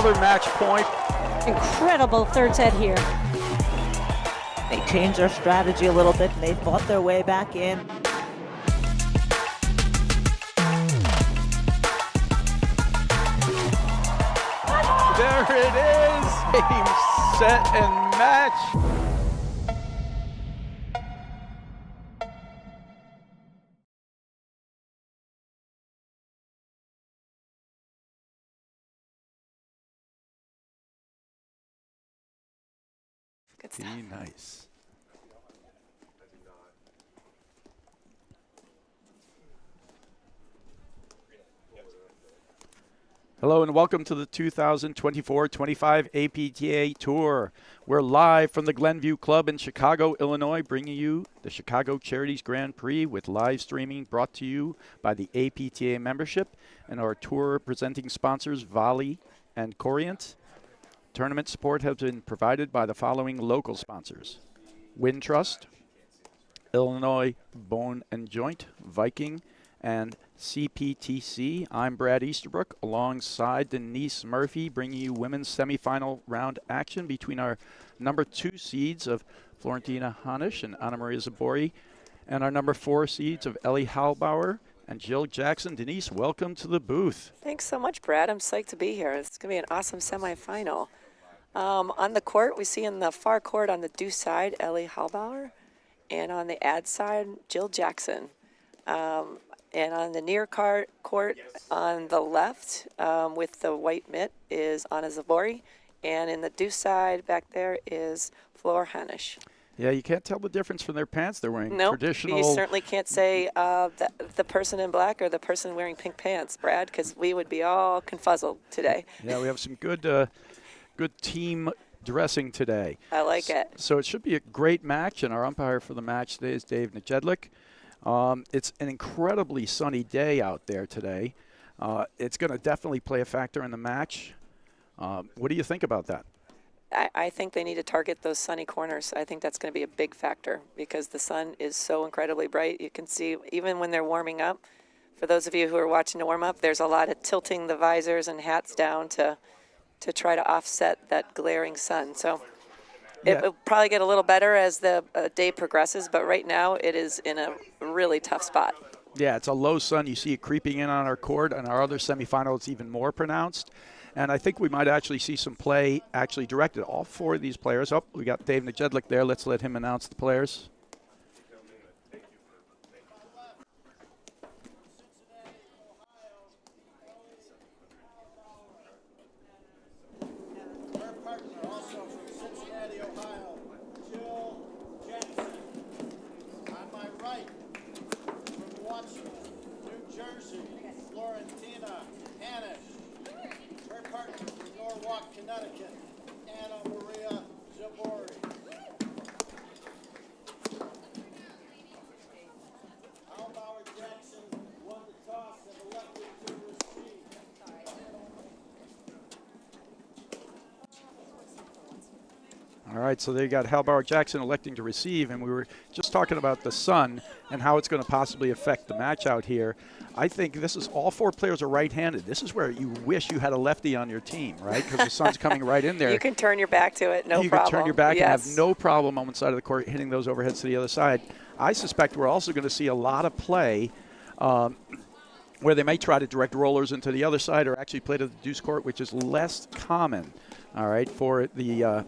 another match point. Incredible third set here. They changed their strategy a little bit, and they fought their way back in. There it is, game, set, and match. Good stuff. Be nice. Hello and welcome to the 2024-25 APTA Tour. We're live from the Glenview Club in Chicago, Illinois, bringing you the Chicago Charities Grand Prix with live streaming brought to you by the APTA membership and our tour presenting sponsors, Volley and Corient. Tournament support has been provided by the following local sponsors: Wintrust, Illinois Bone and Joint, Viking, and CPTC. I'm Brad Easterbrook alongside Denise Murphy, bringing you women's semifinal round action between our number 2 seeds of Florentina Hanish and Anna Maria Zubori and our number 4 seeds of Ellie Halbauer and Jill Jackson. Denise, welcome to the booth. Thanks so much, Brad. I'm psyched to be here. It's going to be an awesome semifinal. On the court, we see in the far court on the deuce side, Ellie Halbauer, and on the ad side, Jill Jackson. And on the near court on the left with the white mitt is Anna Zubori, and in the deuce side back there is Hanish. Yeah, you can't tell the difference from their pants. They're wearing traditional. You certainly can't say the person in black or the person wearing pink pants, Brad, because we would be all confuzzled today. Yeah, we have some good team dressing today. I like it. So it should be a great match, and our umpire for the match today is Dave Nejedlik. It's an incredibly sunny day out there today. It's going to definitely play a factor in the match. What do you think about that? I think they need to target those sunny corners. I think that's going to be a big factor because the sun is so incredibly bright. You can see even when they're warming up, for those of you who are watching to warm up, there's a lot of tilting the visors and hats down to try to offset that glaring sun. So it will probably get a little better as the day progresses, but right now it is in a really tough spot. Yeah, it's a low sun. You see it creeping in on our court. And our other semifinal, it's even more pronounced. And I think we might actually see some play actually directed. All 4 of these players. Oh, we got Dave Nejedlik there. Let's let him announce the players. Florentina Hanish. Her partner from Norwalk, Connecticut, Anna Maria Zubori. Halbauer-Jackson won the toss and elected to receive. All right, so they got Halbauer-Jackson electing to receive, and we were just talking about the sun and how it's going to possibly affect the match out here. I think this is all 4 players are right-handed. This is where you wish you had a lefty on your team, right? Because the sun's coming right in there. You can turn your back to it, no problem. You can turn your back and have no problem on one side of the court hitting those overheads to the other side. I suspect we're also going to see a lot of play where they may try to direct rollers into the other side or actually play to the deuce court, which is less common, all right, for the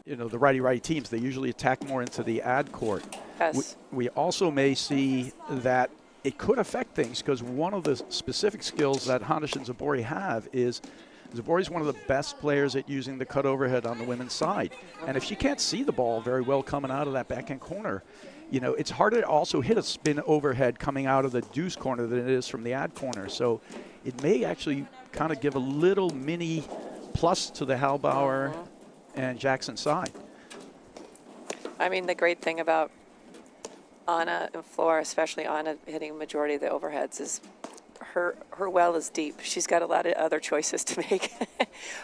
the righty-righty teams. They usually attack more into the ad court. Yes. We also may see that it could affect things because one of the specific skills that Hanish and Zubori have is Zubori's one of the best players at using the cut overhead on the women's side. And if she can't see the ball very well coming out of that backhand corner, it's harder to also hit a spin overhead coming out of the deuce corner than it is from the ad corner. So it may actually kind of give a little mini plus to the Halbauer and Jackson side. I mean, the great thing about Anna and Flora, especially Anna hitting the majority of the overheads, is her well is deep. She's got a lot of other choices to make.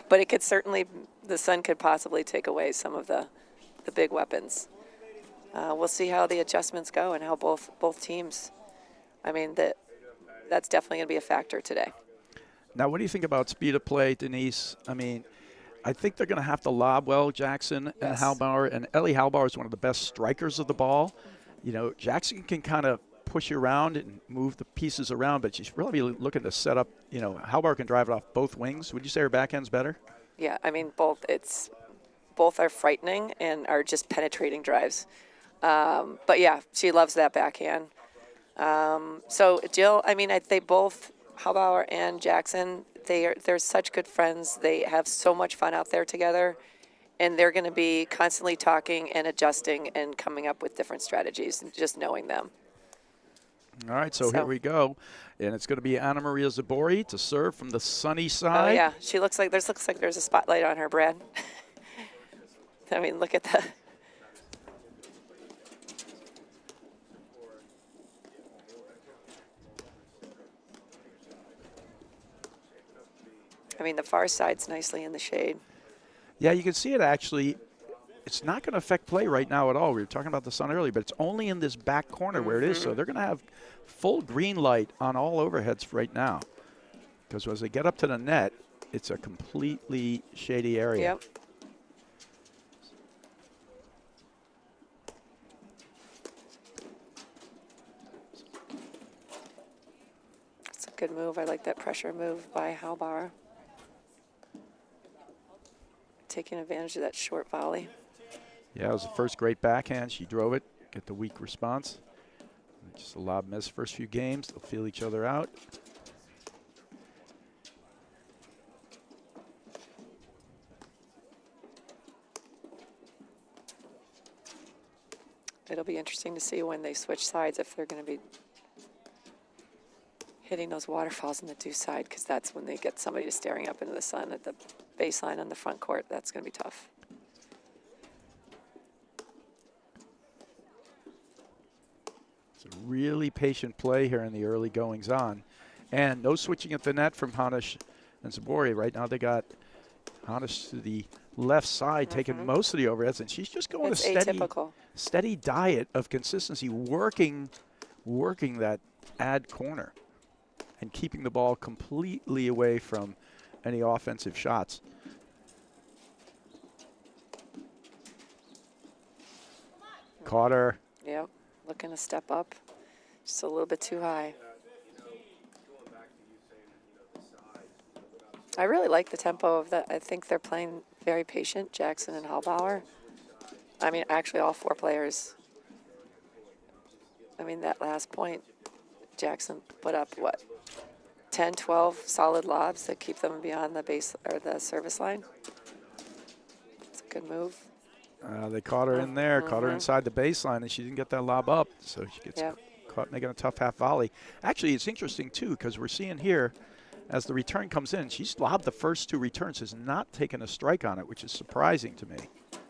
But it could certainly, the sun could possibly take away some of the big weapons. We'll see how the adjustments go and how both teams, I mean, that's definitely going to be a factor today. Now, what do you think about speed of play, Denise? I mean, I think they're going to have to lob well, Jackson and Yes. Halbauer. And Ellie Halbauer is one of the best strikers of the ball. You know, Jackson can kind of push you around and move the pieces around, but she's really looking to set up. You know, Halbauer can drive it off both wings. Would you say her backhand's better? Yeah, I mean, both are frightening and are just penetrating drives. But yeah, she loves that backhand. So Jill, I mean, they both, Halbauer and Jackson, they're such good friends. They have so much fun out there together, and they're going to be constantly talking and adjusting and coming up with different strategies, and just knowing them. All right, so here we go. And it's going to be Anna Maria Zubori to serve from the sunny side. Oh yeah, she looks like there's a spotlight on her, Brad. I mean, look at that. I mean, the far side's nicely in the shade. Yeah, you can see it actually. It's not going to affect play right now at all. We were talking about the sun earlier, but it's only in this back corner where it is. So they're going to have full green light on all overheads right now. Because as they get up to the net, it's a completely shady area. Yep. It's a good move. I like that pressure move by Halbauer. Taking advantage of that short volley. Yeah, it was the first great backhand. She drove it, get the weak response. Just a lob miss first few games. They'll feel each other out. It'll be interesting to see when they switch sides if they're going to be hitting those waterfalls in the deuce side, because that's when they get somebody staring up into the sun at the baseline on the front court. That's going to be tough. It's a really patient play here in the early goings on. And no switching at the net from Hanish and Zubori. Right now they got Hanish to the left side, taking most of the overheads, and she's just going It's a steady diet of consistency, working that ad corner and keeping the ball completely away from any offensive shots. Caught her. Yep, looking to step up. Just a little bit too high. I really like the tempo of that. I think they're playing very patient, Jackson and Halbauer. I mean, actually all four players. I mean, that last point, Jackson put up, what, 10, 12 solid lobs that keep them beyond the base or the service line. It's a good move. They caught her in there, caught her inside the baseline, and she didn't get that lob up, so she gets Yep. caught making a tough half volley. Actually, it's interesting, too, because we're seeing here, as the return comes in, she's lobbed the first two returns, has not taken a strike on it, which is surprising to me.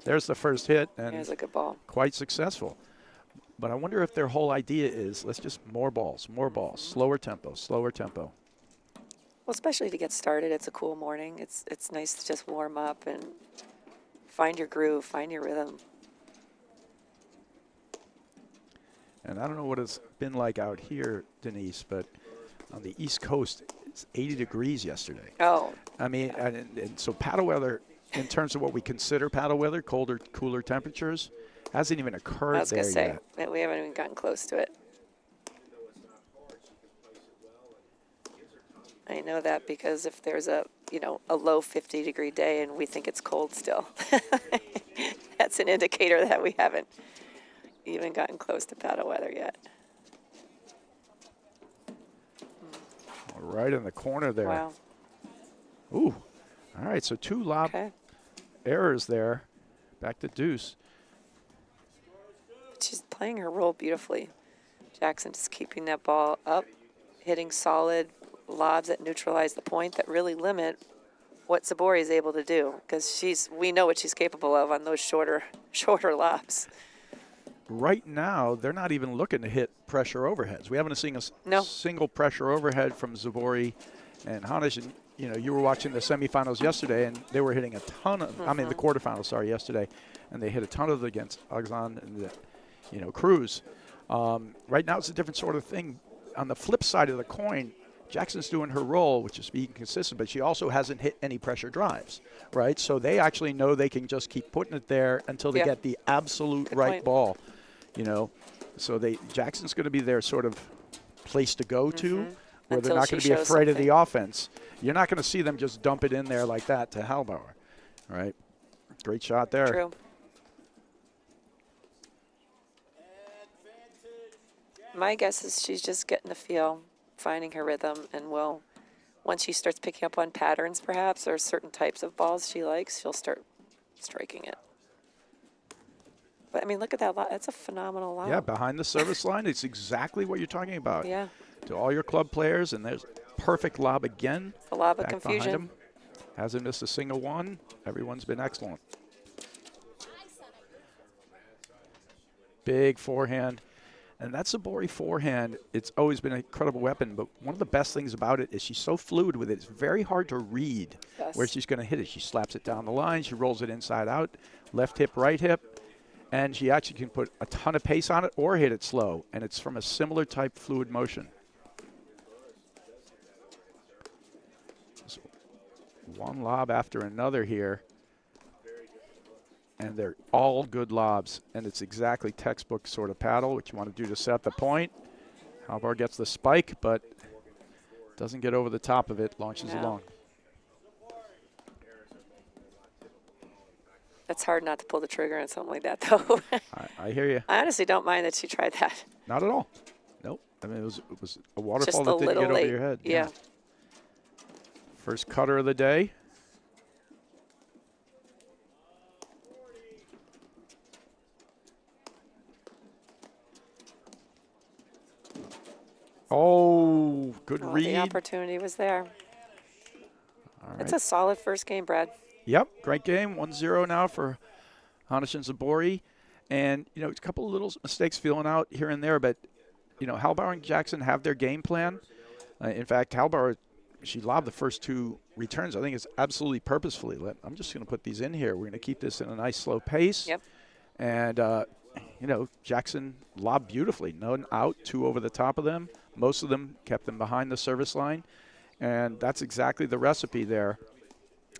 There's the first hit, and Here's a good ball. quite successful. But I wonder if their whole idea is, let's just more balls, slower tempo, slower tempo. Well, especially to get started, it's a cool morning. It's nice to just warm up and find your groove, find your rhythm. And I don't know what it's been like out here, Denise, but on the East Coast, it's 80 degrees yesterday. Oh, I mean, and so paddle weather, in terms of what we consider paddle weather, colder, cooler temperatures, hasn't even occurred I was going there to say, yet. that we haven't even gotten close to it. I know that because if there's a low 50-degree day and we think it's cold still, that's an indicator that we haven't even gotten close to paddle weather yet. Right in the corner there. Wow. Ooh. All right, so two lob errors there. Back to deuce. She's playing her role beautifully. Jackson just keeping that ball up, hitting solid lobs that neutralize the point that really limit what Zubori is able to do, because we know what she's capable of on those shorter lobs. Right now, they're not even looking to hit pressure overheads. We haven't seen a single pressure overhead from Zubori and Hanish. And, you were watching the semifinals yesterday, and they were hitting a ton of, the quarterfinals, yesterday, and they hit a ton of it against Alexandre and, Cruz. Right now, it's a different sort of thing. On the flip side of the coin, Jackson's doing her role, which is being consistent, but she also hasn't hit any pressure drives, right? So they actually know they can just keep putting it there until they get the absolute Good right point. ball, you know. So Jackson's going to be their sort of place to go to, where Until they're not going she to be shows afraid of something. the offense. You're not going to see them just dump it in there like that to Halbauer, right? Great shot there. True. My guess is she's just getting the feel, finding her rhythm, and once she starts picking up on patterns perhaps, or certain types of balls she likes, she'll start striking it. But, I mean, look at that lob. That's a phenomenal lob. Yeah, behind the service line, it's exactly what you're talking about. Yeah. To all your club players, and there's perfect lob again. It's a lob of Back confusion. behind him. Hasn't missed a single one. Everyone's been excellent. Big forehand. And that Zubori forehand, it's always been an incredible weapon, but one of the best things about it is she's so fluid with it. It's very hard to read where she's going to hit it. She slaps it down the line. She rolls it inside out, left hip, right hip, and she actually can put a ton of pace on it or hit it slow, and it's from a similar type fluid motion. So one lob after another here. And they're all good lobs, and it's exactly textbook sort of paddle, which you want to do to set the point. Halbower gets the spike, but doesn't get over the top of it, launches along. It's hard not to pull the trigger on something like that, though. I hear you. I honestly don't mind that she tried that. Not at all. Nope. I mean, it was a waterfall Just a that didn't little get late. over your head. Yeah. First cutter of the day. Oh, good read. The opportunity was there. All right. It's a solid first game, Brad. Yep, great game. 1-0 now for Hanish and Zubori. And, you know, a couple of little mistakes feeling out here and there, but, you know, Halbauer and Jackson have their game plan. In fact, Halbauer, she lobbed the first two returns. I think it's absolutely purposefully. I'm just going to put these in here. We're going to keep this in a nice slow pace. Yep. And, you know, Jackson lobbed beautifully. None out, two over the top of them. Most of them kept them behind the service line. And that's exactly the recipe there.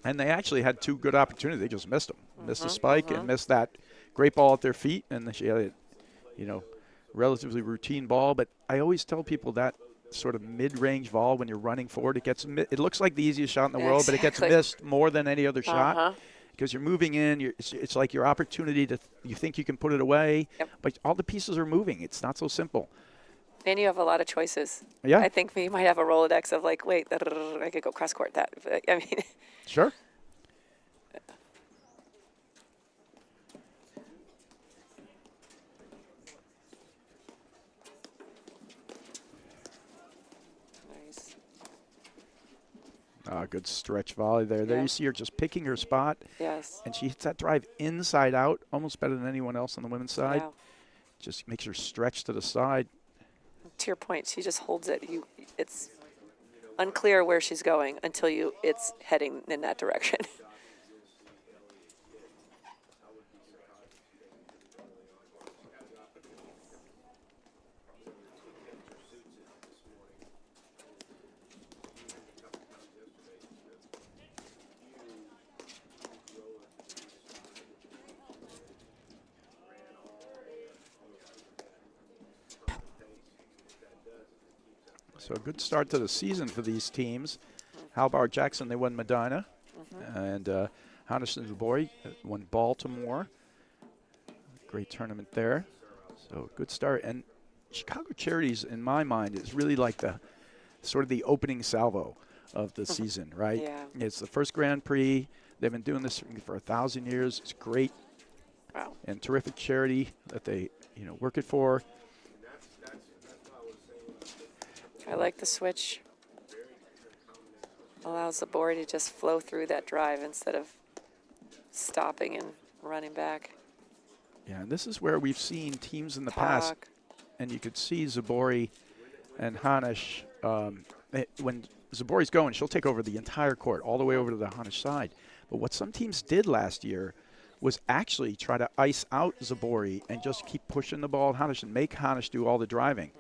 And they actually had two good opportunities. They just missed them. Missed the spike and missed that great ball at their feet. And she had a, you know, relatively routine ball. But I always tell people that sort of mid-range ball when you're running forward, it looks like the easiest shot in the world, but it gets missed more than any other shot. Because you're moving in, it's like your opportunity you think you can put it away, but all the pieces are moving. It's not so simple. And you have a lot of choices. Yeah. I think we might have a Rolodex of like, wait, I could go cross court that. I mean. Sure. Nice. Good stretch volley there. There Yeah. you see her just picking her spot. Yes. And she hits that drive inside out, almost better than anyone else on the women's side. Yeah. Just makes her stretch to the side. To your point, she just holds it. It's unclear where she's going until it's heading in that direction. So a good start to the season for these teams. Halbauer-Jackson, they won Medina. And Hanish and Zubori won Baltimore. Great tournament there. So good start. And Chicago Charities, in my mind, is really like the sort of the opening salvo of the season, right? Yeah. It's the first Grand Prix. They've been doing this for 1,000 years. It's great. Wow. And terrific charity that they, you know, work it for. I like the switch. Allows the board to just flow through that drive instead of stopping and running back. Yeah, and this is where we've seen teams in the past, Talk. and you could see Zubori and Hanish. When Zubori's going, she'll take over the entire court, all the way over to the Hanish side. But what some teams did last year was actually try to ice out Zubori and just keep pushing the ball at Hanish and make Hanish do all the driving.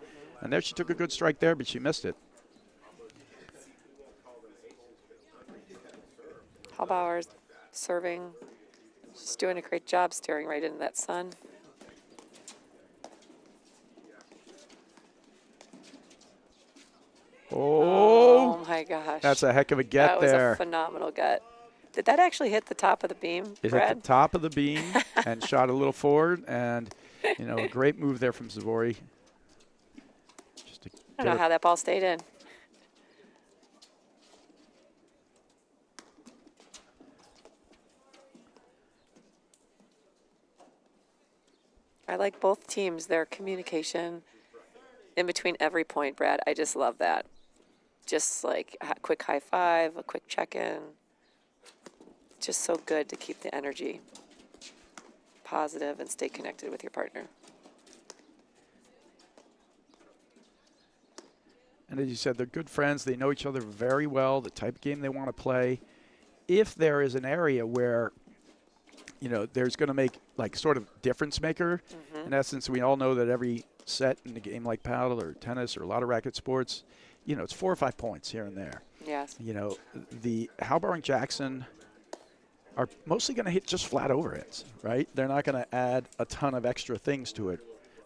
And there she took a good strike there, but she missed it. Halbauer's serving. She's doing a great job staring right into that sun. Oh, Oh my gosh. that's a heck of a get that was there. a phenomenal gut. Did that actually hit the top of the beam, It Brad? hit the top of the beam and shot a little forward, and a great move there from Zubori. Just to I don't know how that ball stayed in. I like both teams, their communication in between every point, Brad. I just love that. Just like a quick high five, a quick check-in. Just so good to keep the energy positive and stay connected with your partner. And as you said, they're good friends. They know each other very well, the type of game they want to play. If there is an area where, there's going to make like sort of difference maker, in essence, we all know that every set in a game like paddle or tennis or a lot of racket sports, it's 4 or 5 points here and there. Yes. The Halbauer-Jackson are mostly going to hit just flat overheads, right? They're not going to add a ton of extra things to it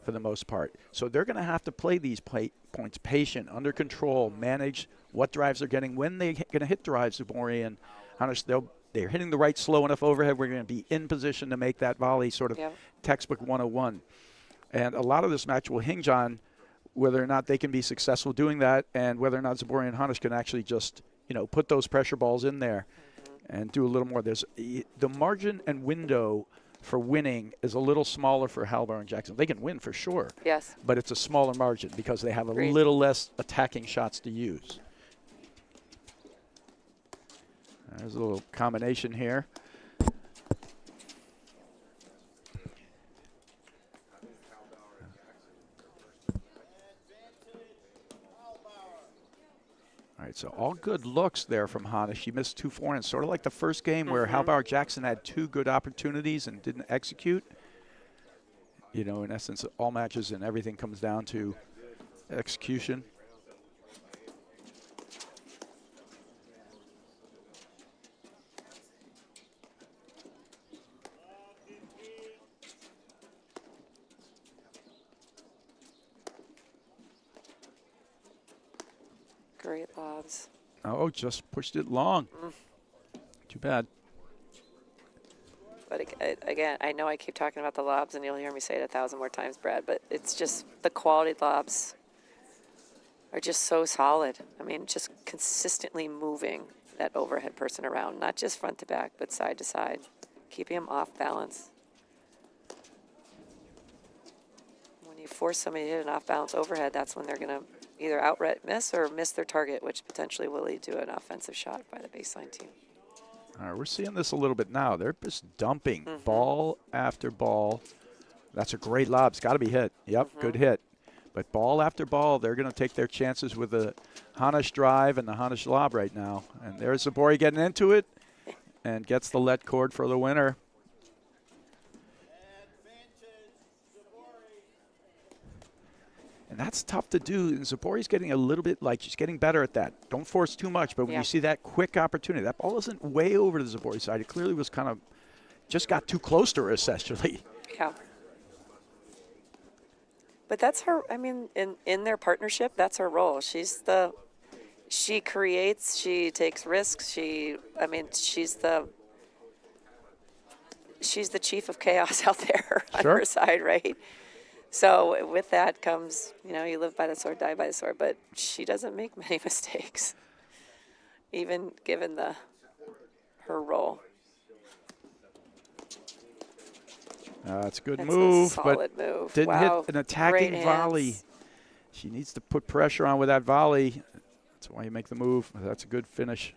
for the most part. So they're going to have to play these points patient, under control, manage what drives they're getting. When they're going to hit drives, Zubori and Hanish, they're hitting the right slow enough overhead. We're going to be in position to make that volley sort of textbook 101. And a lot of this match will hinge on whether or not they can be successful doing that and whether or not Zubori and Hanish can actually just, put those pressure balls in there and do a little more. There's the margin and window for winning is a little smaller for Halbauer-Jackson. They can win for sure. Yes. But it's a smaller margin because they have a Agreed. little less attacking shots to use. There's a little combination here. All right, so all good looks there from Hanish. She missed 2 forehands, sort of like the first game where Halbauer-Jackson had 2 good opportunities and didn't execute. In essence, all matches and everything comes down to execution. Great lobs. Oh, just pushed it long. Too bad. But again, I know I keep talking about the lobs, and you'll hear me say it 1,000 more times, Brad, but it's just the quality lobs are just so solid. I mean, just consistently moving that overhead person around, not just front to back, but side to side, keeping them off balance. When you force somebody to hit an off-balance overhead, that's when they're going to either outright miss or miss their target, which potentially will lead to an offensive shot by the baseline team. All right, we're seeing this a little bit now. They're just dumping ball after ball. That's a great lob. It's got to be hit. Yep, good hit. But ball after ball, they're going to take their chances with the Hanish drive and the Hanish lob right now. And there's Zubori getting into it and gets the let cord for the winner. And that's tough to do. And Zubori's getting a little bit she's getting better at that. Don't force too much. But when you see that quick opportunity, that ball isn't way over to the Zubori side. It clearly was kind of just got too close to her, essentially. Yeah. But that's her, I mean, in their partnership, that's her role. She creates, she takes risks, she's the chief of chaos out there on her side, right? So with that comes, you live by the sword, die by the sword, but she doesn't make many mistakes, even given her role. It's a good That's move, a solid but move. didn't Wow. hit an attacking Great volley. hands. She needs to put pressure on with that volley. That's why you make the move. That's a good finish.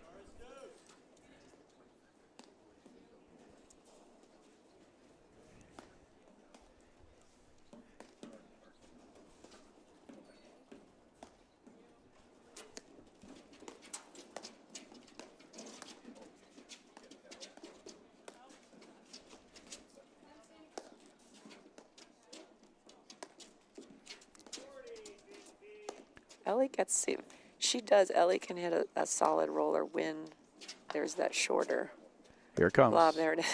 Ellie can hit a solid roller when there's that shorter Here it comes. lob. There it is.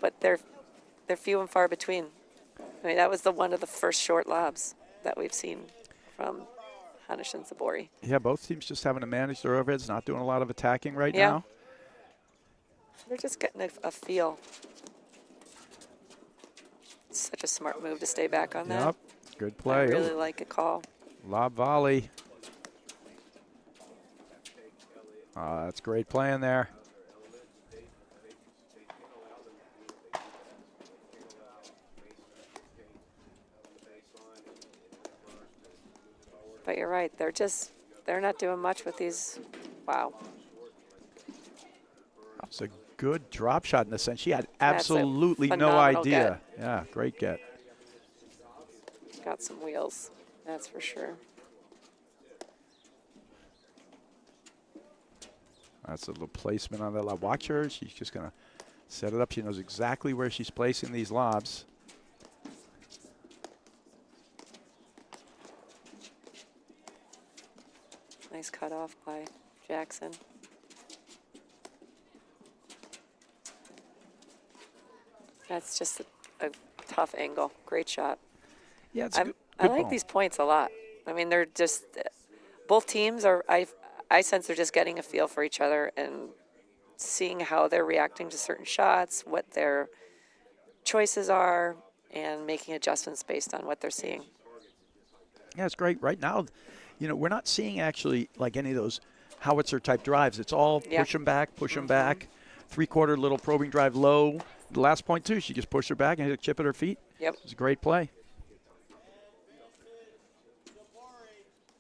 But they're few and far between. I mean, that was one of the first short lobs that we've seen from Hanish and Zubori. Yeah, both teams just having to manage their overheads, not doing a lot of attacking right Yeah. now. They're just getting a feel. Such a smart move to stay back on that. Yep, good I play. really like a call. Lob volley. That's great playing there. But you're right. They're not doing much with these. Wow. That's a good drop shot in the sense. She had That's a absolutely no phenomenal idea. Yeah, great get. Got some wheels. That's for sure. That's a little placement on that lob. Watch her. She's just going to set it up. She knows exactly where she's placing these lobs. Nice cut off by Jackson. That's just a tough angle. Great shot. Yeah, it's a good I like ball. these points a lot. I mean, they're just, both teams are, I sense they're just getting a feel for each other and seeing how they're reacting to certain shots, what their choices are, and making adjustments based on what they're seeing. Yeah, it's great. Right now, we're not seeing actually like any of those howitzer type drives. It's all Yeah. push them back, push them back. 3/4 little probing drive low. The last point, too, she just pushed her back and hit a chip at her feet. Yep. It's a great play.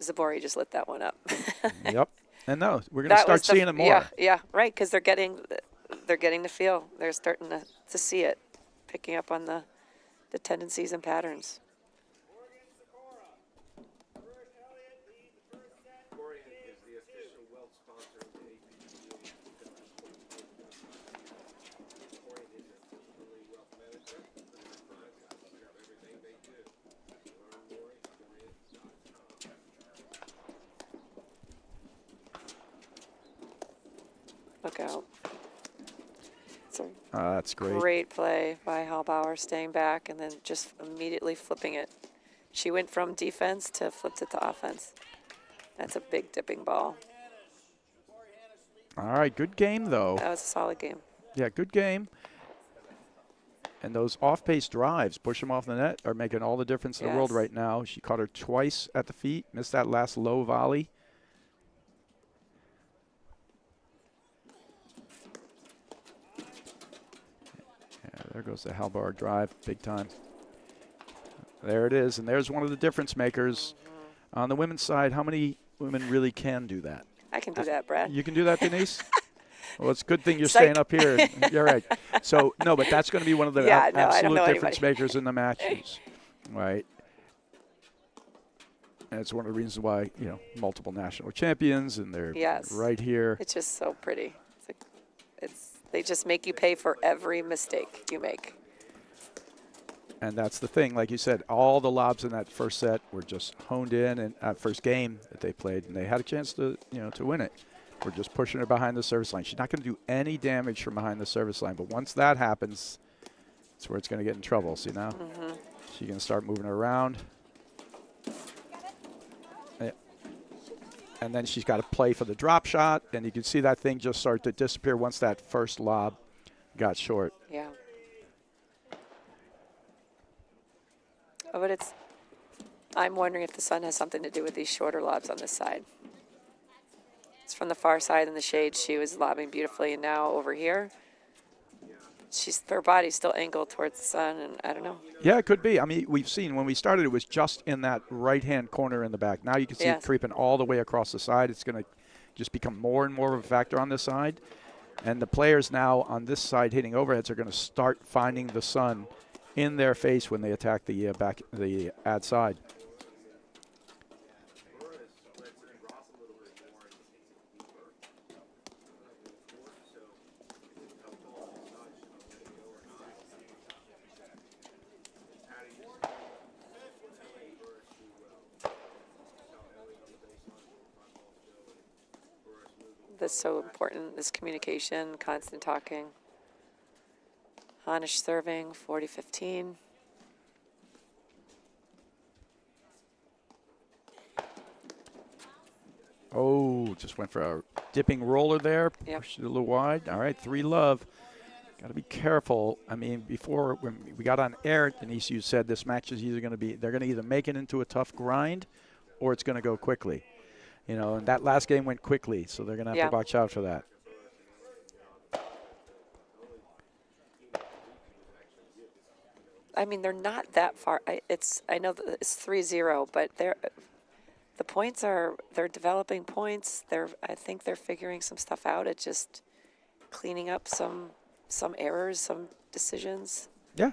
Zubori just lit that one up. Yep. And no, we're going to start seeing it more. Yeah, right, because they're getting the feel. They're starting to see it, picking up on the tendencies and patterns. Look out. It's a That's great. great play by Halbauer, staying back and then just immediately flipping it. She went from defense to flipped it to offense. That's a big dipping ball. All right, good game, though. That was a solid game. Yeah, good game. And those off-pace drives, push them off the net, are making all the difference in the world Yes. right now. She caught her twice at the feet, missed that last low volley. Yeah, there goes the Halbauer drive, big time. There it is, and there's one of the difference makers. On the women's side, how many women really can do that? I can do that, Brad. You can do that, Denise? Well, it's a good thing you're Psych. staying up here. You're right. So, no, but that's going to be one of the Yeah, no, I don't absolute know difference anybody. makers in the matches, right? And it's one of the reasons why, multiple national champions, and they're Yes. right here. It's just so pretty. They just make you pay for every mistake you make. And that's the thing. Like you said, all the lobs in that first set were just honed in, and first game that they played, and they had a chance to win it. We're just pushing her behind the service line. She's not going to do any damage from behind the service line, but once that happens, that's where it's going to get in trouble. See now? She's going to start moving her around. Yeah. And then she's got to play for the drop shot, and you can see that thing just start to disappear once that first lob got short. Yeah. Oh, but I'm wondering if the sun has something to do with these shorter lobs on this side. It's from the far side in the shade. She was lobbing beautifully, and now over here, her body's still angled towards the sun, and I don't know. Yeah, it could be. I mean, we've seen when we started, it was just in that right-hand corner in the back. Now you can see it Yes. creeping all the way across the side. It's going to just become more and more of a factor on this side. And the players now on this side hitting overheads are going to start finding the sun in their face when they attack the ad side. That's so important, this communication, constant talking. Hanish serving, 40-15. Oh, just went for a dipping roller there. Yep. Pushed it a little wide. All right, 3-love. Got to be careful. I mean, before when we got on air, Denise, you said this match is either going to be, they're going to either make it into a tough grind or it's going to go quickly. You know, and that last game went quickly, so they're going to have to watch out for that. I mean, they're not that far. I know that it's 3-0, but the points they're developing points. I think they're figuring some stuff out. It's just cleaning up some errors, some decisions. Yeah.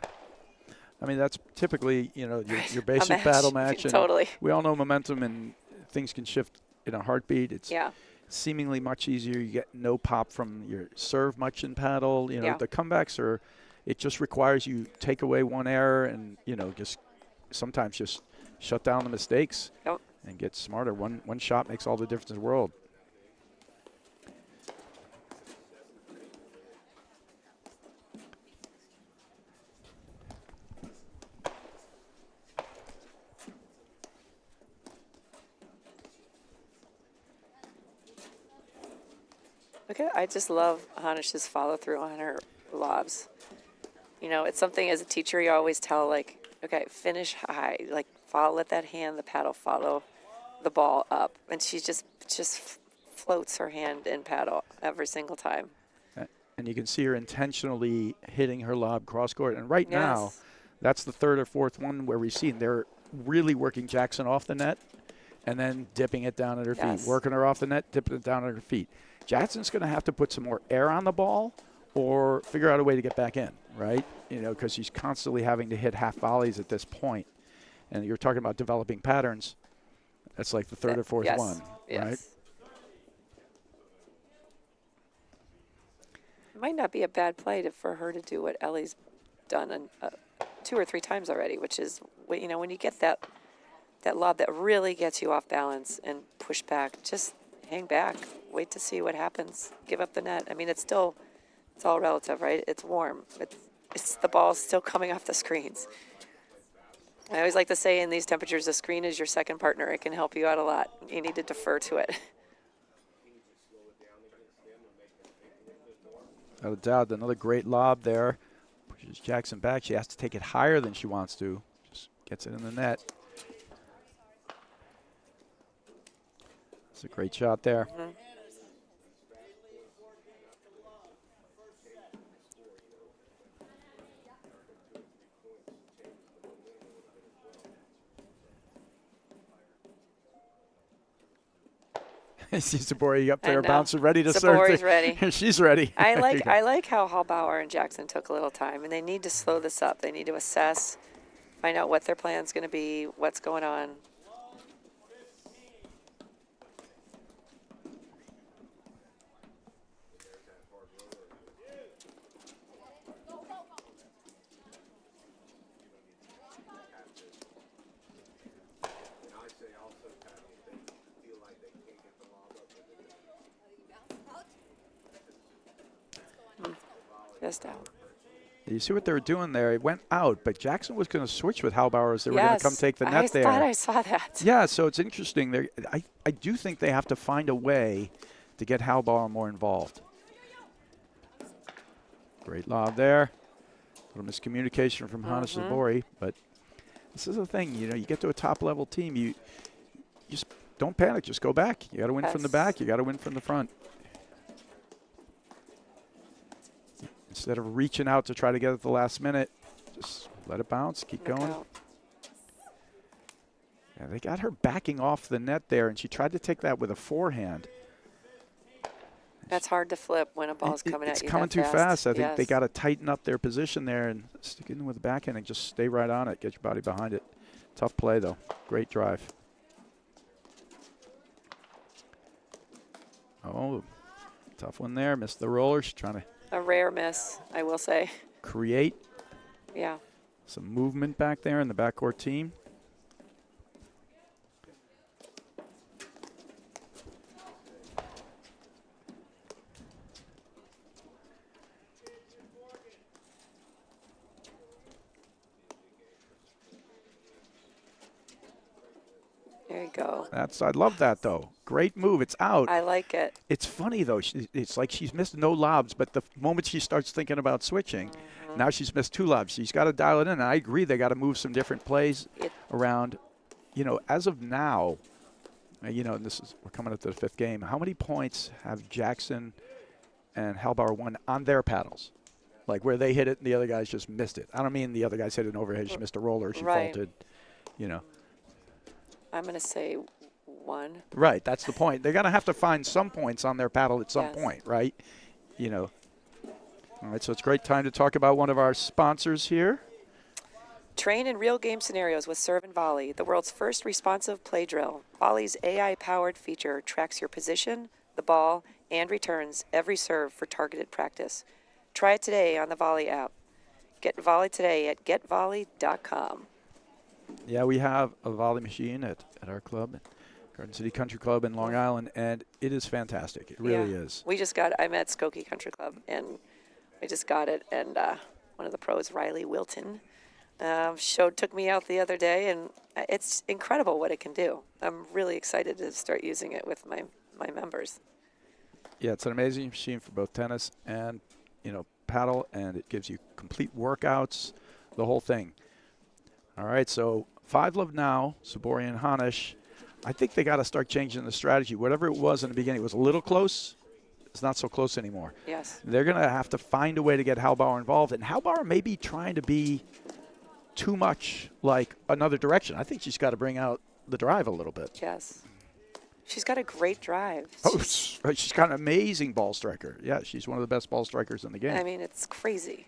I mean, that's typically, you know, your basic battle match. And totally. we all know momentum and things can shift in a heartbeat. It's Yeah. seemingly much easier. You get no pop from your serve much in paddle. You know, Yeah. the comebacks are, it just requires you take away one error and, you know, just sometimes just shut down the mistakes Yep. and get smarter. One shot makes all the difference in the world. Okay, I just love Hanish's follow through on her lobs. You know, it's something as a teacher you always tell, like, okay, finish high, like let that hand, the paddle follow the ball up, and she just floats her hand in paddle every single time. And you can see her intentionally hitting her lob cross court. And right now, Yes. that's the third or fourth one where we've seen they're really working Jackson off the net and then dipping it down at her Yes. feet, working her off the net, dipping it down at her feet. Jackson's going to have to put some more air on the ball or figure out a way to get back in, right? You know, because she's constantly having to hit half volleys at this point. And you're talking about developing patterns. That's like the third or fourth Yes. one, Yes. right? It might not be a bad play for her to do what Ellie's done 2 or 3 times already, which is, you know, when you get that lob that really gets you off balance and push back, just hang back, wait to see what happens, give up the net. I mean, it's all relative, right? It's warm. It's the ball's still coming off the screens. I always like to say in these temperatures, the screen is your second partner. It can help you out a lot. You need to defer to it. Without a doubt, another great lob there. Pushes Jackson back. She has to take it higher than she wants to. Just gets it in the net. It's a great shot there. Mm-hmm. I see Zubori up there I know. bouncing, ready to serve. Zubori's ready. She's ready. I like how Halbauer and Jackson took a little time, and they need to slow this up. They need to assess, find out what their plan's going to be, what's going on. Just out. You see what they were doing there? It went out, but Jackson was going to switch with Halbauer as they were going Yes, to come take the net I there. thought I saw that. Yeah, so it's interesting. I do think they have to find a way to get Halbauer more involved. Great lob there. A little miscommunication from Hanish Zubori, but this is the thing. You know, you get to a top-level team, you just don't panic. Just go back. You got to win from the Yes. back. You got to win from the front. Instead of reaching out to try to get it at the last minute, just let it bounce. Keep Knock going. out. Yeah, they got her backing off the net there, and she tried to take that with a forehand. That's hard to flip when a ball's coming at you. It's coming that too fast. I think Yes. they got to tighten up their position there and stick in with the backhand and just stay right on it. Get your body behind it. Tough play, though. Great drive. Oh, tough one there. Missed the roller. She's trying to A rare miss, I will say. create Yeah. some movement back there in the backcourt team. go. I love that, though. Great move. It's out. I like it. It's funny, though. It's like she's missed no lobs, but the moment she starts thinking about switching, now she's missed 2 lobs. She's got to dial it in. And I agree they got to move some different plays around. As of now, and we're coming up to the 5th game. How many points have Jackson and Halbauer won on their paddles? Like where they hit it and the other guys just missed it. I don't mean the other guys hit an overhead. She missed a roller. She faulted, I'm going to say 1. Right, that's the point. They're going to have to find some points on their paddle at some Yes. point, right? All right, so it's a great time to talk about one of our sponsors here. Train in real game scenarios with Serve and Volley, the world's first responsive play drill. Volley's AI-powered feature tracks your position, the ball, and returns every serve for targeted practice. Try it today on the Volley app. Get Volley today at getvolley.com. Yeah, we have a volley machine at our club, Garden City Country Club in Long Island, and it is fantastic. It really is. We just got it. I'm at Skokie Country Club, and I just got it. And one of the pros, Riley Wilton, took me out the other day, and it's incredible what it can do. I'm really excited to start using it with my members. Yeah, it's an amazing machine for both tennis and, paddle, and it gives you complete workouts, the whole thing. All right, so 5-love now, Zubori and Hanish. I think they got to start changing the strategy. Whatever it was in the beginning, it was a little close. It's not so close anymore. Yes. They're going to have to find a way to get Halbauer involved, and Halbauer may be trying to be too much like another direction. I think she's got to bring out the drive a little bit. Yes. She's got a great drive. She's got an amazing ball striker. Yeah, she's one of the best ball strikers in the game. I mean, it's crazy.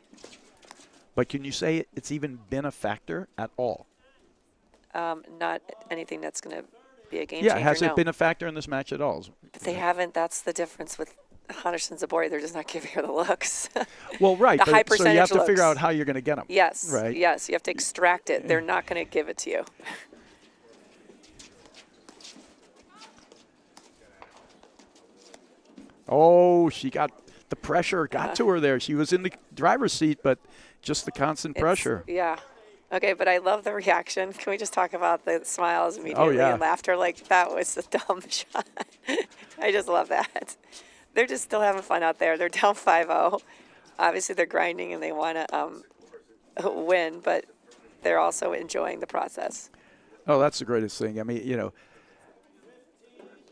But can you say it's even been a factor at all? Not anything that's going to be a game Yeah, changer. has no. it been a factor in this match at all? If they haven't, that's the difference with Hanish and Zubori. They're just not giving her the looks. Well, right. The high So you have percentage to figure looks. out how you're going to get them. Yes. Right. Yes. You have to extract it. They're not going to give it to you. Oh, she got the pressure, got to her there. She was in the driver's seat, but just the constant pressure. Yeah. Okay, but I love the reaction. Can we just talk about the smiles immediately yeah. and laughter? Like, that was a dumb shot. I just love that. They're just still having fun out there. They're down 5-0. Obviously, they're grinding and they want to win, but they're also enjoying the process. Oh, that's the greatest thing. I mean,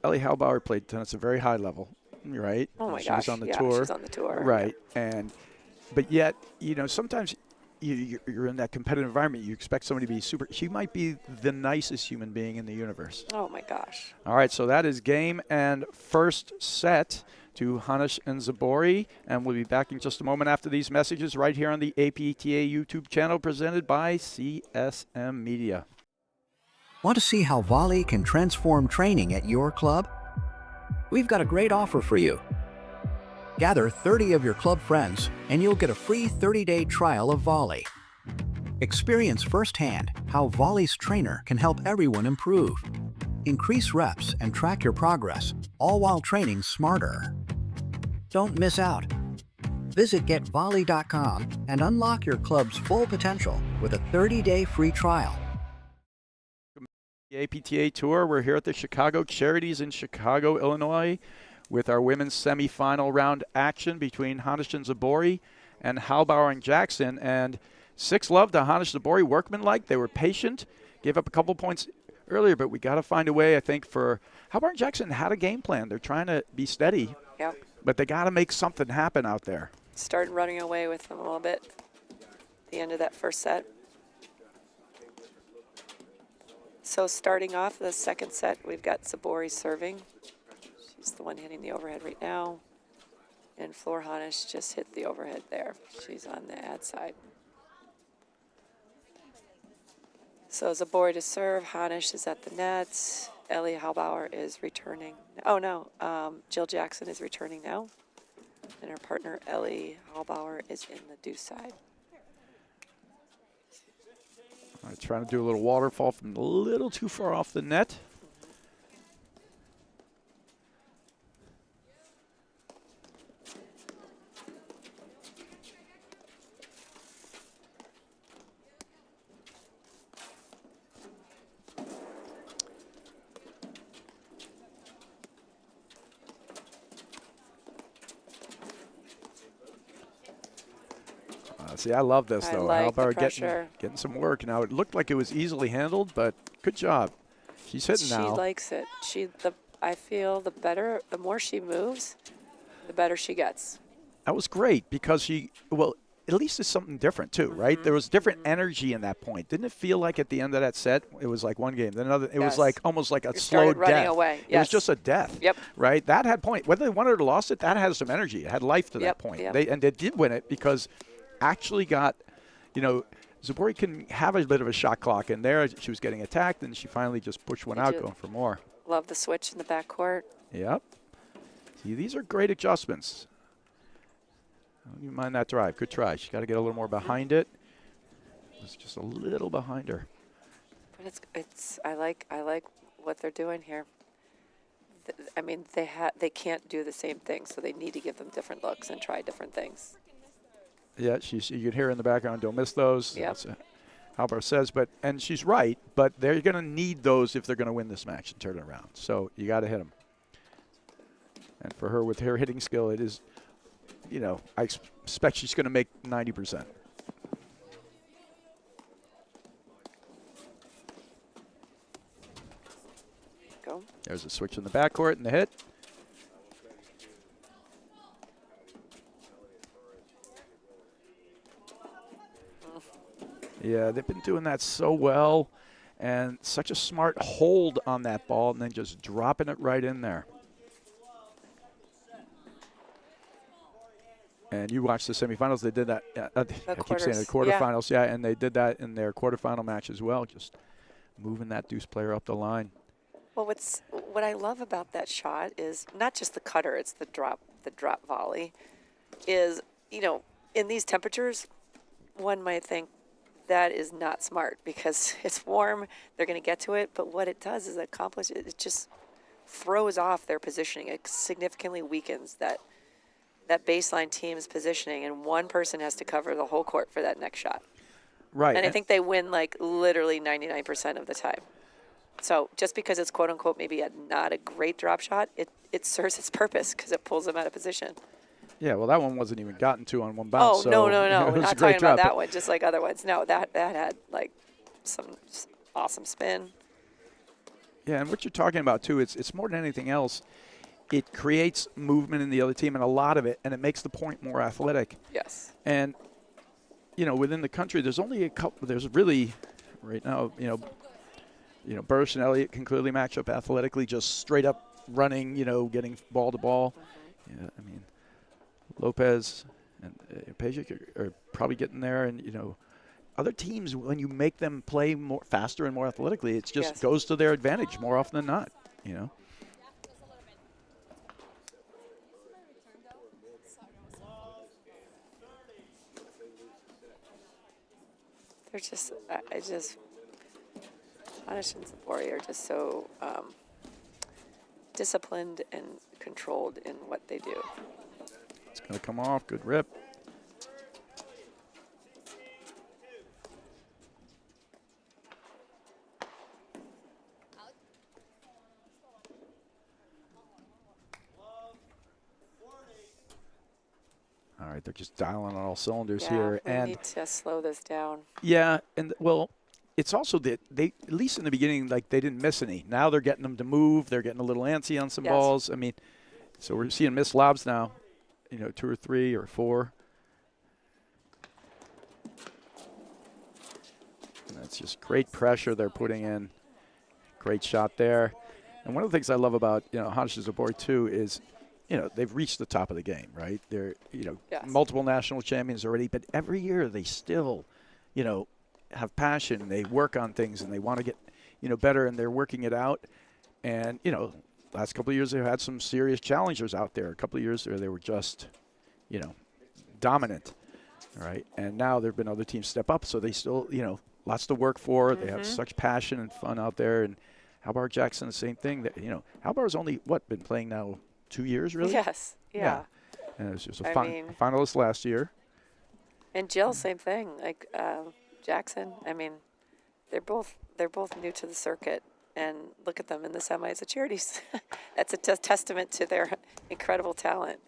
Ellie Halbauer played tennis at a very high level, right? Oh, my she gosh. was on the Yeah, tour. she's on the tour. Right. But yet, sometimes you're in that competitive environment. You expect somebody to be super. She might be the nicest human being in the universe. Oh, my gosh. All right, so that is game and first set to Hanish and Zubori. And we'll be back in just a moment after these messages right here on the APTA YouTube channel presented by CSM Media. Want to see how volley can transform training at your club? We've got a great offer for you. Gather 30 of your club friends and you'll get a free 30-day trial of volley. Experience firsthand how volley's trainer can help everyone improve. Increase reps and track your progress, all while training smarter. Don't miss out. Visit getvolley.com and unlock your club's full potential with a 30-day free trial. The APTA Tour, we're here at the Chicago Charities in Chicago, Illinois, with our women's semifinal round action between Hanish and Zubori and Halbauer and Jackson. And 6-love to Hanish Zubori, workmanlike. They were patient, gave up a couple points earlier, but we got to find a way, I think, for Halbauer and Jackson had a game plan. They're trying to be steady, Yep. but they got to make something happen out there. Started running away with them a little bit at the end of that first set. So starting off the second set, we've got Zubori serving. She's the one hitting the overhead right now. And Floor Hanish just hit the overhead there. She's on the ad side. So Zubori to serve. Hanish is at the net. Ellie Halbauer is returning. Oh, no. Jill Jackson is returning now. And her partner, Ellie Halbauer, is in the deuce side. All right, trying to do a little waterfall from a little too far off the net. See, I love this, I though. like the Halbauer pressure. getting some work. Now, it looked like it was easily handled, but good job. She's hitting She now. likes it. I feel the more she moves, the better she gets. That was great because at least it's something different, too, right? There was different energy in that point. Didn't it feel like at the end of that set, it was like one game, then another? It was Yes. like almost like a You slow started running death. away. It was Yes. just a death. Yep. Right? That had point. Whether they won it or lost it, that had some energy. It had life to that Yep, point. yep. They did win it because actually got, Zubori can have a bit of a shot clock in there. She was getting attacked, and she finally just pushed one Did out, you- going for more. Love the switch in the backcourt. Yep. See, these are great adjustments. Don't even mind that drive. Good try. She's got to get a little more behind it. It's just a little behind her. But I like what they're doing here. I mean, they can't do the same thing, so they need to give them different looks and try different things. Yeah, you can hear in the background, don't miss those. Yep. That's Halbauer says, and she's right, but they're going to need those if they're going to win this match and turn it around. So you got to hit them. And for her, with her hitting skill, it is, I expect she's going to make 90%. Go. There's a switch in the backcourt and the hit. Yeah, they've been doing that so well, and such a smart hold on that ball, and then just dropping it right in there. And you watched the semifinals. They did that. I keep saying the quarterfinals. Yeah, and they did that in their quarterfinal match as well, just moving that deuce player up the line. Well, what I love about that shot is not just the cutter; it's the drop volley. Is in these temperatures, one might think that is not smart because it's warm. They're going to get to it, but what it does is accomplish it. It just throws off their positioning. It significantly weakens that baseline team's positioning, and one person has to cover the whole court for that next shot. Right. And I think they win like literally 99% of the time. So just because it's quote unquote maybe not a great drop shot, it serves its purpose because it pulls them out of position. Yeah, well, that one wasn't even gotten to on one bounce. Oh, so, no. It We're was a not great talking drop, about that but- one, just like other ones. No, that had like some awesome spin. Yeah, and what you're talking about, too, it's more than anything else. It creates movement in the other team, and a lot of it, and it makes the point more athletic. Yes. And, within the country, there's only a couple. There's really, right now, Burris and Elliott can clearly match up athletically, just straight up running, getting ball to ball. Yeah, I mean, Lopez and Pejic are probably getting there, and, other teams, when you make them play more faster and more athletically, it just goes to their advantage more often than not, They're just, Hanish and Zubori are just so disciplined and controlled in what they do. It's going to come off. Good rip. All right, they're just dialing on all cylinders here. We and need to slow this down. Yeah, and well, it's also that they, at least in the beginning, like they didn't miss any. Now they're getting them to move. They're getting a little antsy on some balls. I mean, so we're seeing missed lobs now, 2 or 3 or 4. And that's just great pressure they're putting in. Great shot there. And one of the things I love about, Hanish and Zubori too is, they've reached the top of the game, right? They're, multiple national champions already, but every year they still, have passion and they work on things and they want to get, better, and they're working it out. And, last couple of years they've had some serious challengers out there. A couple of years there they were just, dominant, right? And now there have been other teams step up, so they still, lots to work for. They have such passion and fun out there. And Halbauer-Jackson, the same thing. That Halbauer's only been playing now 2 years, really? Yes. Yeah. And it was just a mean, finalist last year. And Jill, same thing. Like Jackson. I mean, they're both new to the circuit, and look at them in the semis at Charities. That's a testament to their incredible talent.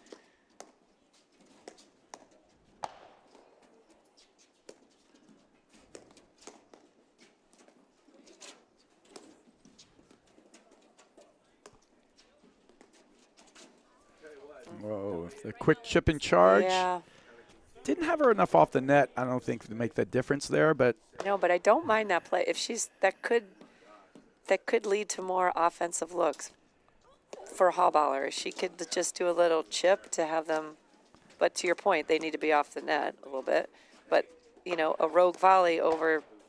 Whoa, the quick chip and charge. Yeah. Didn't have her enough off the net, I don't think, to make that difference there, but No, but I don't mind that play. If she's that could lead to more offensive looks for Halbauer. She could just do a little chip to have them. But to your point, they need to be off the net a little bit. But you know, a rogue volley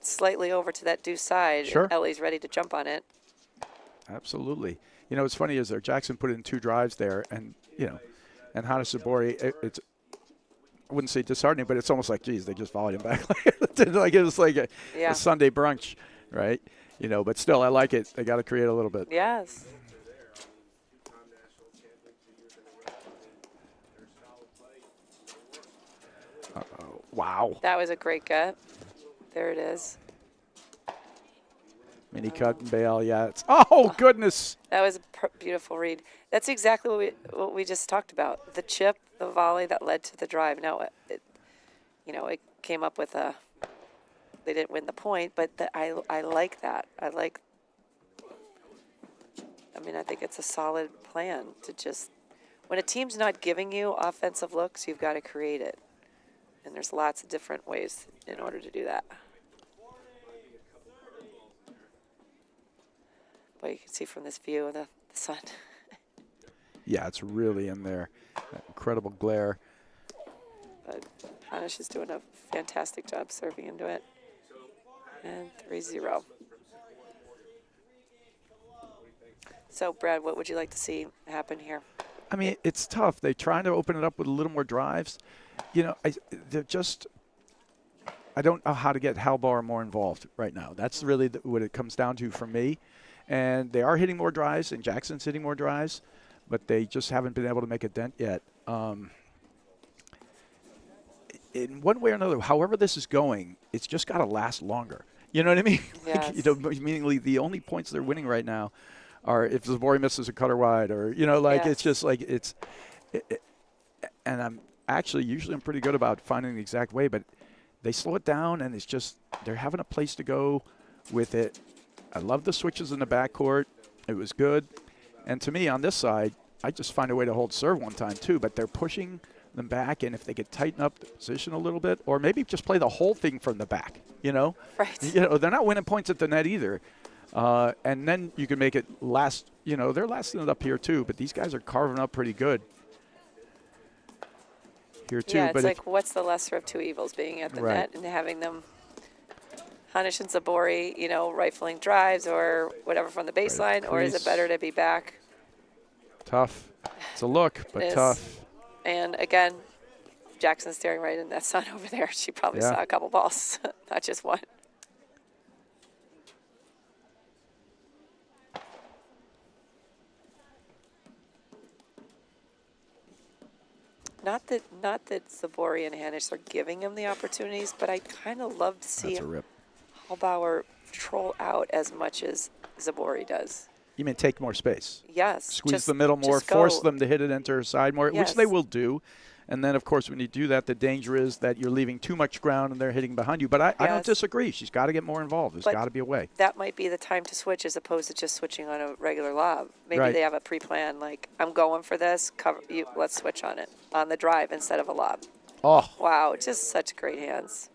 slightly over to that deuce side. Sure. And Ellie's ready to jump on it. absolutely. You know, what's funny is there, Jackson put in 2 drives there, and, you know, and Hanish Zubori, it's, I wouldn't say disheartening, but it's almost like, geez, they just volleyed him back. Like it was like a Sunday brunch, right? You know, but still, I like it. They got to create a little bit. Yes. Uh-oh. Wow. That was a great get. There it is. Mini cut and bail, yeah. Oh, goodness. That was a beautiful read. That's exactly what we just talked about. The chip, the volley that led to the drive. Now, it came up with they didn't win the point, but I like that. I think it's a solid plan to just, when a team's not giving you offensive looks, you've got to create it. And there's lots of different ways in order to do that. But you can see from this view of the sun. Yeah, it's really in there. That incredible glare. But Hanish is doing a fantastic job serving into it. And 3-0. So, Brad, what would you like to see happen here? I mean, it's tough. They're trying to open it up with a little more drives. You know, I don't know how to get Halbower more involved right now. That's really what it comes down to for me. And they are hitting more drives, and Jackson's hitting more drives, but they just haven't been able to make a dent yet. In one way or another, however this is going, it's just got to last longer. You know what I mean? Yes. Meaning the only points they're winning right now are if Zubori misses a cutter wide, or it's just like and I'm actually usually I'm pretty good about finding the exact way, but they slow it down, and it's just they're having a place to go with it. I love the switches in the backcourt. It was good. And to me, on this side, I just find a way to hold serve one time, too. But they're pushing them back, and if they could tighten up the position a little bit, or maybe just play the whole thing from the back, you know? Right. You know, they're not winning points at the net either. And then you can make it last. You know, they're lasting it up here, too. But these guys are carving up pretty good here, too. Yeah, it's but like, what's the lesser of two evils, being at the net and having them, Hanish and Zubori, rifling drives or whatever from the baseline, or is it better to be back? Tough. It's a look, but tough. And again, Jackson's staring right in that sun over there. She probably saw a couple balls, not just one. Not that Zubori and Hanish are giving him the opportunities, but I kind of love to see Halbauer troll out as much as Zubori does. You mean take more space? Yes. Squeeze the middle more, force them to hit it into her side more, which they will do. And then, of course, when you do that, the danger is that you're leaving too much ground and they're hitting behind you. But I don't disagree. She's got to get more involved. There's got to be a way. That might be the time to switch as opposed to just switching on a regular lob. Maybe they have a pre-plan, like, I'm going for this. Let's switch on it on the drive instead of a lob. Oh. Wow, just such great hands.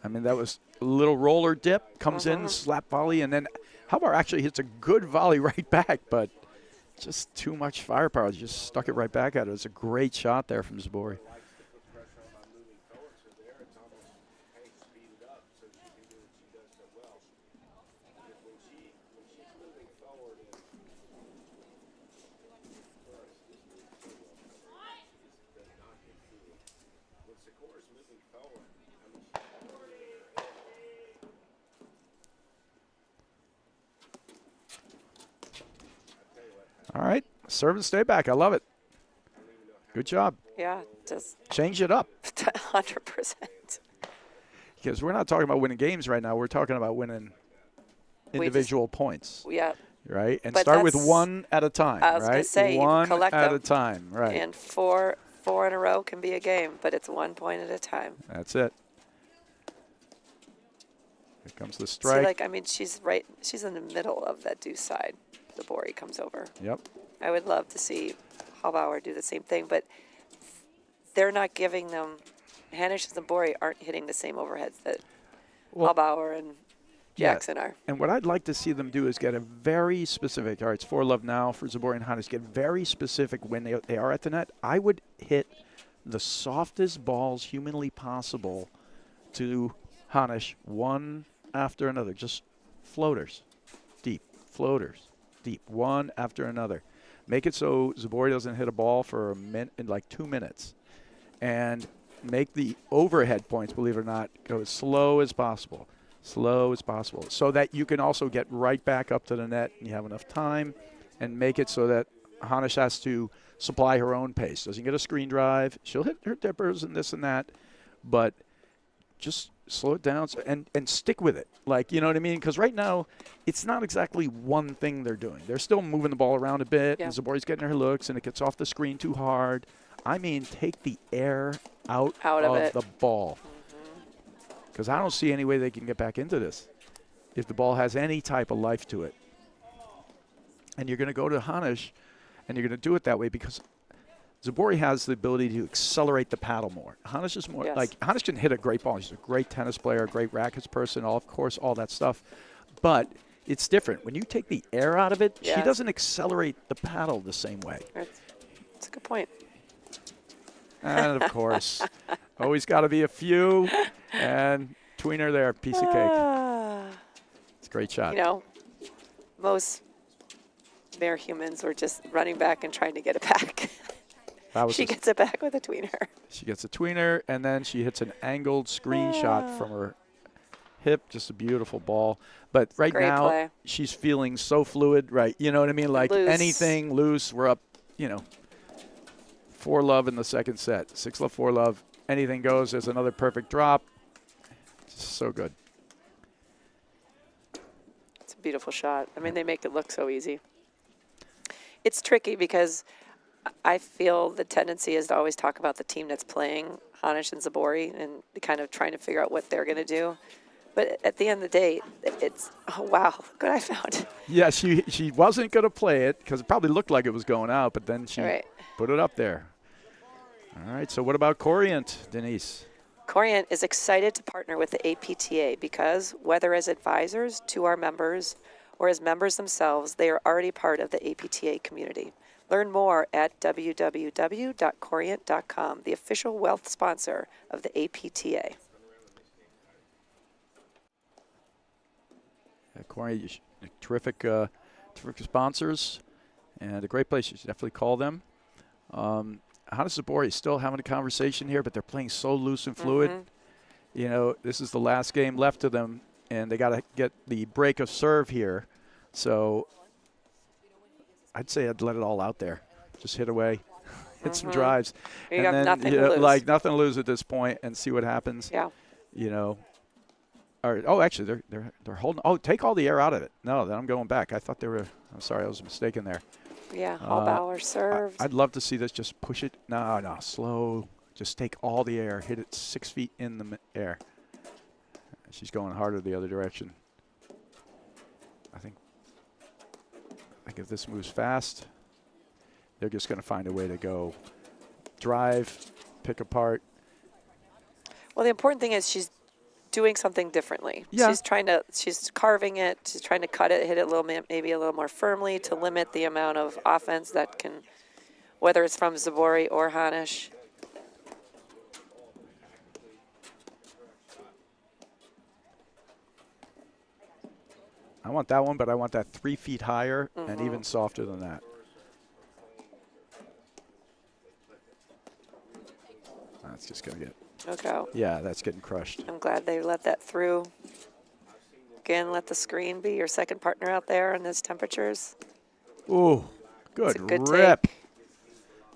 I mean, that was a little roller dip, comes in, slap volley, and then Halbauer actually hits a good volley right back, but just too much firepower. Just stuck it right back at it. It was a great shot there from Zubori. All right, serve and stay back. I love it. Good job. Yeah, just change it up. 100%. Because we're not talking about winning games right now. We're talking about winning individual points. Yeah. Right? And start with one at a time, I was going to say, one collect at them. a time, right. And four in a row can be a game, but it's 1 point at a time. That's it. Here comes the strike. See, she's in the middle of that deuce side. Zubori comes over. Yep. I would love to see Halbauer do the same thing, but they're not giving them. Hanish and Zubori aren't hitting the same overheads that Halbauer and Jackson are. And what I'd like to see them do is get a very specific, all right, it's 4-love now for Zubori and Hanish, get very specific when they are at the net. I would hit the softest balls humanly possible to Hanish, one after another, just floaters, deep, floaters, deep, one after another. Make it so Zubori doesn't hit a ball for in like 2 minutes. And make the overhead points, believe it or not, go as slow as possible. Slow as possible, so that you can also get right back up to the net and you have enough time, and make it so that Hanish has to supply her own pace. Doesn't get a screen drive. She'll hit her dippers and this and that, but just slow it down and stick with it. Like, you know what I mean? Because right now, it's not exactly one thing they're doing. They're still moving the ball around a bit, and Zubori's getting her looks, and it gets off the screen too hard. I mean, take the air out of the ball. Because I don't see any way they can get back into this if the ball has any type of life to it. And you're going to go to Hanish, and you're going to do it that way because Zubori has the ability to accelerate the paddle more. Hanish is more like, Hanish can hit a great ball. She's a great tennis player, a great rackets person, of course, all that stuff. But it's different. When you take the air out of it, she doesn't accelerate the paddle the same way. That's a good point. And, of course, always got to be a few. And tweener there, piece of cake. It's a great shot. You know, most mere humans were just running back and trying to get it back. She gets it back with a tweener. She gets a tweener, and then she hits an angled screen shot from her hip. Just a beautiful ball. But right now, she's feeling so fluid, right? You know what I mean? Like anything loose, we're up, 4-love in the second set. 6-love, 4-love. Anything goes. There's another perfect drop. Just so good. It's a beautiful shot. I mean, they make it look so easy. It's tricky because I feel the tendency is to always talk about the team that's playing Hanish and Zubori and kind of trying to figure out what they're going to do. But at the end of the day, it's, oh, wow, look what I found. Yeah, she wasn't going to play it because it probably looked like it was going out, but then she put it up there. All right, so what about Corient, Denise? Corient is excited to partner with the APTA because whether as advisors to our members or as members themselves, they are already part of the APTA community. Learn more at www.corient.com, the official wealth sponsor of the APTA. Corient, terrific sponsors and a great place. You should definitely call them. Hanish Zubori is still having a conversation here, but they're playing so loose and fluid. This is the last game left to them, and they got to get the break of serve here. So I'd say I'd let it all out there. Just hit away, hit some drives. You got nothing to lose. Like nothing to lose at this point, and see what happens. Yeah. Actually, they're holding. Oh, take all the air out of it. No, then I'm going back. I thought they were. I'm sorry, I was mistaken there. Yeah, Halbauer served. I'd love to see this. Just push it. No, slow. Just take all the air. Hit it 6 feet in the air. She's going harder the other direction. I think if this moves fast, they're just going to find a way to go drive, pick apart. Well, the important thing is she's doing something differently. Yeah. She's carving it. She's trying to cut it, hit it maybe a little more firmly to limit the amount of offense that can, whether it's from Zubori or Hanish. I want that one, but I want that 3 feet higher and even softer than that. That's just going to get. Okay. Yeah, that's getting crushed. I'm glad they let that through. Again, let the screen be your second partner out there in those temperatures. Ooh, good, It's a good rip. take.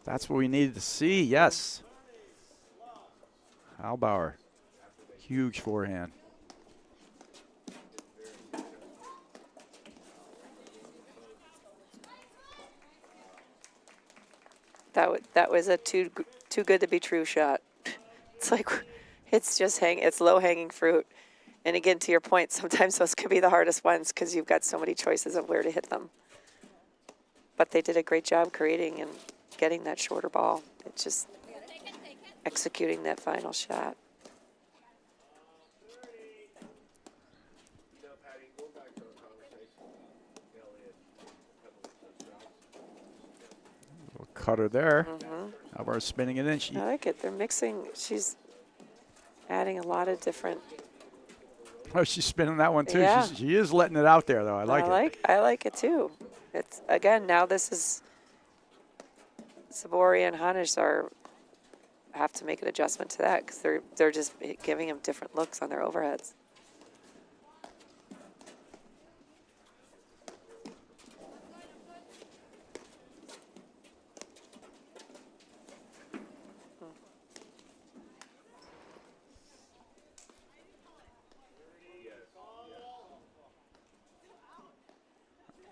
That's what we needed to see, yes. Halbauer, huge forehand. That was a too good to be true shot. It's like, it's just it's low hanging fruit. And again, to your point, sometimes those can be the hardest ones because you've got so many choices of where to hit them. But they did a great job creating and getting that shorter ball. It's just executing that final shot. Little cutter there. Halbauer spinning it in. She, I like it. They're mixing. She's adding a lot of different. oh, she's spinning that one too. Yeah. She is letting it out there though. I like it. I like it too. It's again now this is Zubori and Hanish have to make an adjustment to that because they're just giving them different looks on their overheads.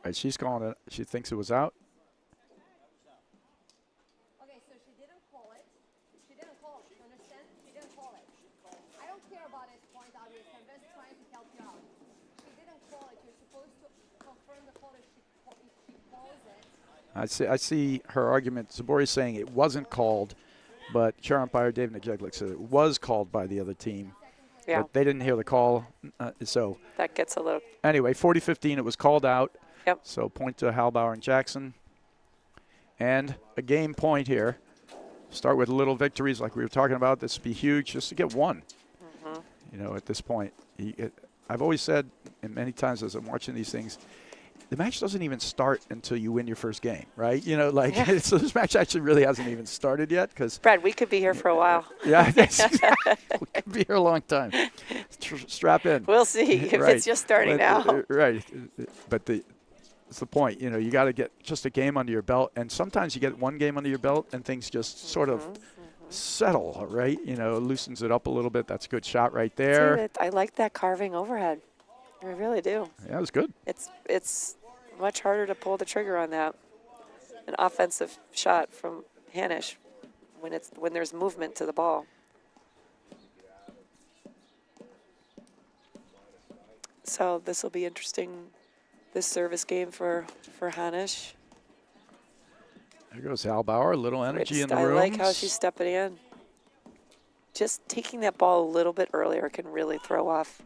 Right, she's calling it. She thinks it was out. Okay, so she didn't call it. She didn't call it. You understand? She didn't call it. I don't care about his point, obviously. I'm just trying to help you out. She didn't call it. You're supposed to confirm the call if she calls it. I see her argument. Zubori's saying it wasn't called, but chair umpire David Najeglik said it was called by the other team. Yeah, But they didn't hear the call. So that gets a little. anyway, 40-15, it was called out. Yep. So point to Halbauer and Jackson. And a game point here. Start with little victories like we were talking about. This would be huge just to get one. You know, at this point. I've always said, and many times as I'm watching these things, the match doesn't even start until you win your first game, right? You know, like, so this match actually really hasn't even started yet. Because Brad, we could be here for a while. yeah, we could be here a long time. Strap in. We'll see if Right. it's just starting But, now. right. But it's the point. You know, you got to get just a game under your belt. And sometimes you get one game under your belt and things just sort of settle, right? You know, loosens it up a little bit. That's a good shot right there. I like that carving overhead. I really do. Yeah, it was good. It's much harder to pull the trigger on that. An offensive shot from Hanish when there's movement to the ball. So this will be interesting. This service game for Hanish. There goes Halbauer. A little energy in the I room. like how she's stepping in. Just taking that ball a little bit earlier can really throw off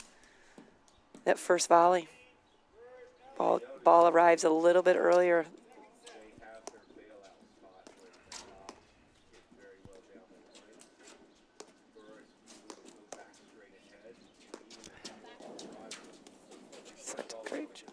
that first volley. Ball arrives a little bit earlier. Such a great job.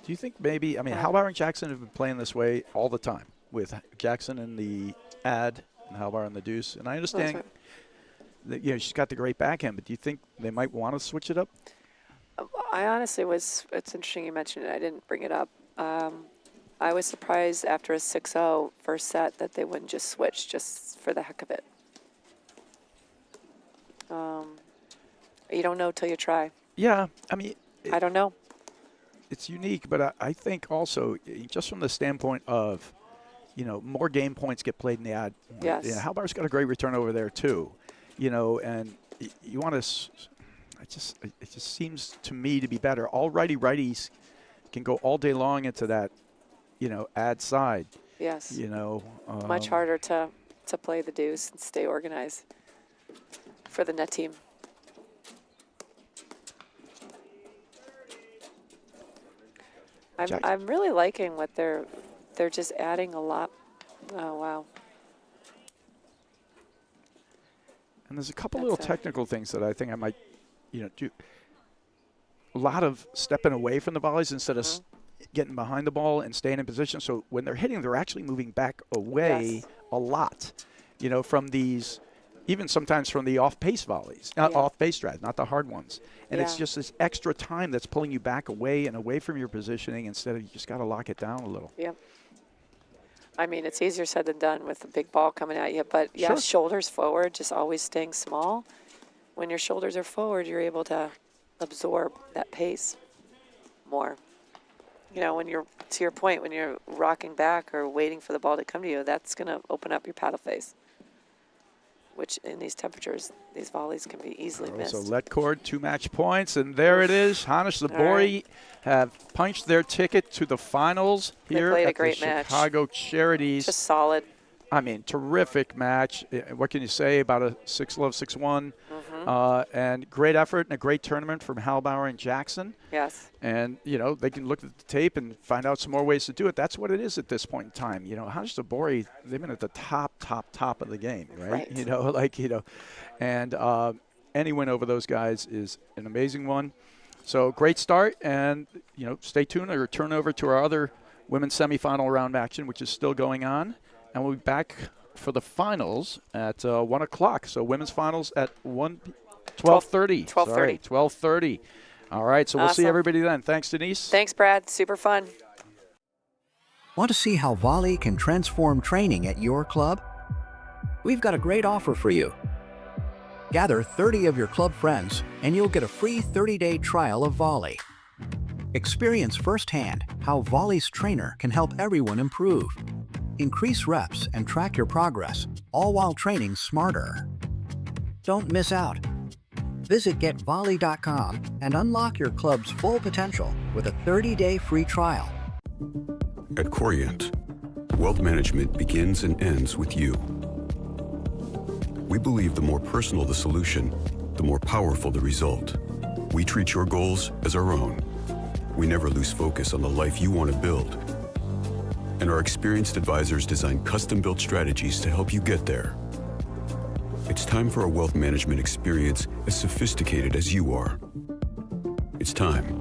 Do you think maybe, I mean, Halbauer and Jackson have been playing this way all the time with Jackson in the ad and Halbauer in the deuce. And I understand that, you know, she's got the great backhand, but do you think they might want to switch it up? I honestly it's interesting you mentioned it. I didn't bring it up. I was surprised after a 6-0 first set that they wouldn't just switch just for the heck of it. You don't know till you try. Yeah, I mean, I don't know. it's unique, but I think also just from the standpoint of, you know, more game points get played in the ad. Yes. You know, Halbauer's got a great return over there too, you know, and you want to. It just seems to me to be better. All righties can go all day long into that, you know, ad side. Yes. You know, Much harder to play the deuce and stay organized for the net team. I'm really liking what they're just adding a lot. Oh wow. And there's a couple That's little technical things that I think I might, you know, do. A lot of stepping away from the volleys instead of getting behind the ball and staying in position. So when they're hitting, they're actually moving back away a lot, you know, from these, even sometimes from the off-pace volleys, off-pace drives, not the hard ones. And it's just this extra time that's pulling you back away and away from your positioning instead of you just got to lock it down a little. Yep. I mean, it's easier said than done with the big ball coming at you, but yeah, shoulders forward, just always staying small. When your shoulders are forward, you're able to absorb that pace more. You know, when you're, to your point, when you're rocking back or waiting for the ball to come to you, that's going to open up your paddle face, which in these temperatures, these volleys can be easily missed. So let cord, 2 match points, and there it is. Hanish, Zubori have punched their ticket to the finals here played a at the great match. Chicago Charities. Just solid. I mean, terrific match. What can you say about a 6-love, 6-1? And great effort and a great tournament from Halbauer and Jackson. Yes. And, you know, they can look at the tape and find out some more ways to do it. That's what it is at this point in time. You know, Hanish Zubori, they've been at the top of the game, right? You know, like, you know, and any win over those guys is an amazing one. So great start, and, you know, stay tuned or turn over to our other women's semifinal round action, which is still going on. And we'll be back for the finals at 1 o'clock. So women's finals at 12:30. 12:30. All right, so we'll see everybody then. Thanks, Denise. Thanks, Brad. Super fun. Want to see how volley can transform training at your club? We've got a great offer for you. Gather 30 of your club friends, and you'll get a free 30-day trial of volley. Experience firsthand how volley's trainer can help everyone improve. Increase reps and track your progress, all while training smarter. Don't miss out. Visit getvolley.com and unlock your club's full potential with a 30-day free trial. At Corient, wealth management begins and ends with you. We believe the more personal the solution, the more powerful the result. We treat your goals as our own. We never lose focus on the life you want to build. And our experienced advisors design custom-built strategies to help you get there. It's time for a wealth management experience as sophisticated as you are. It's time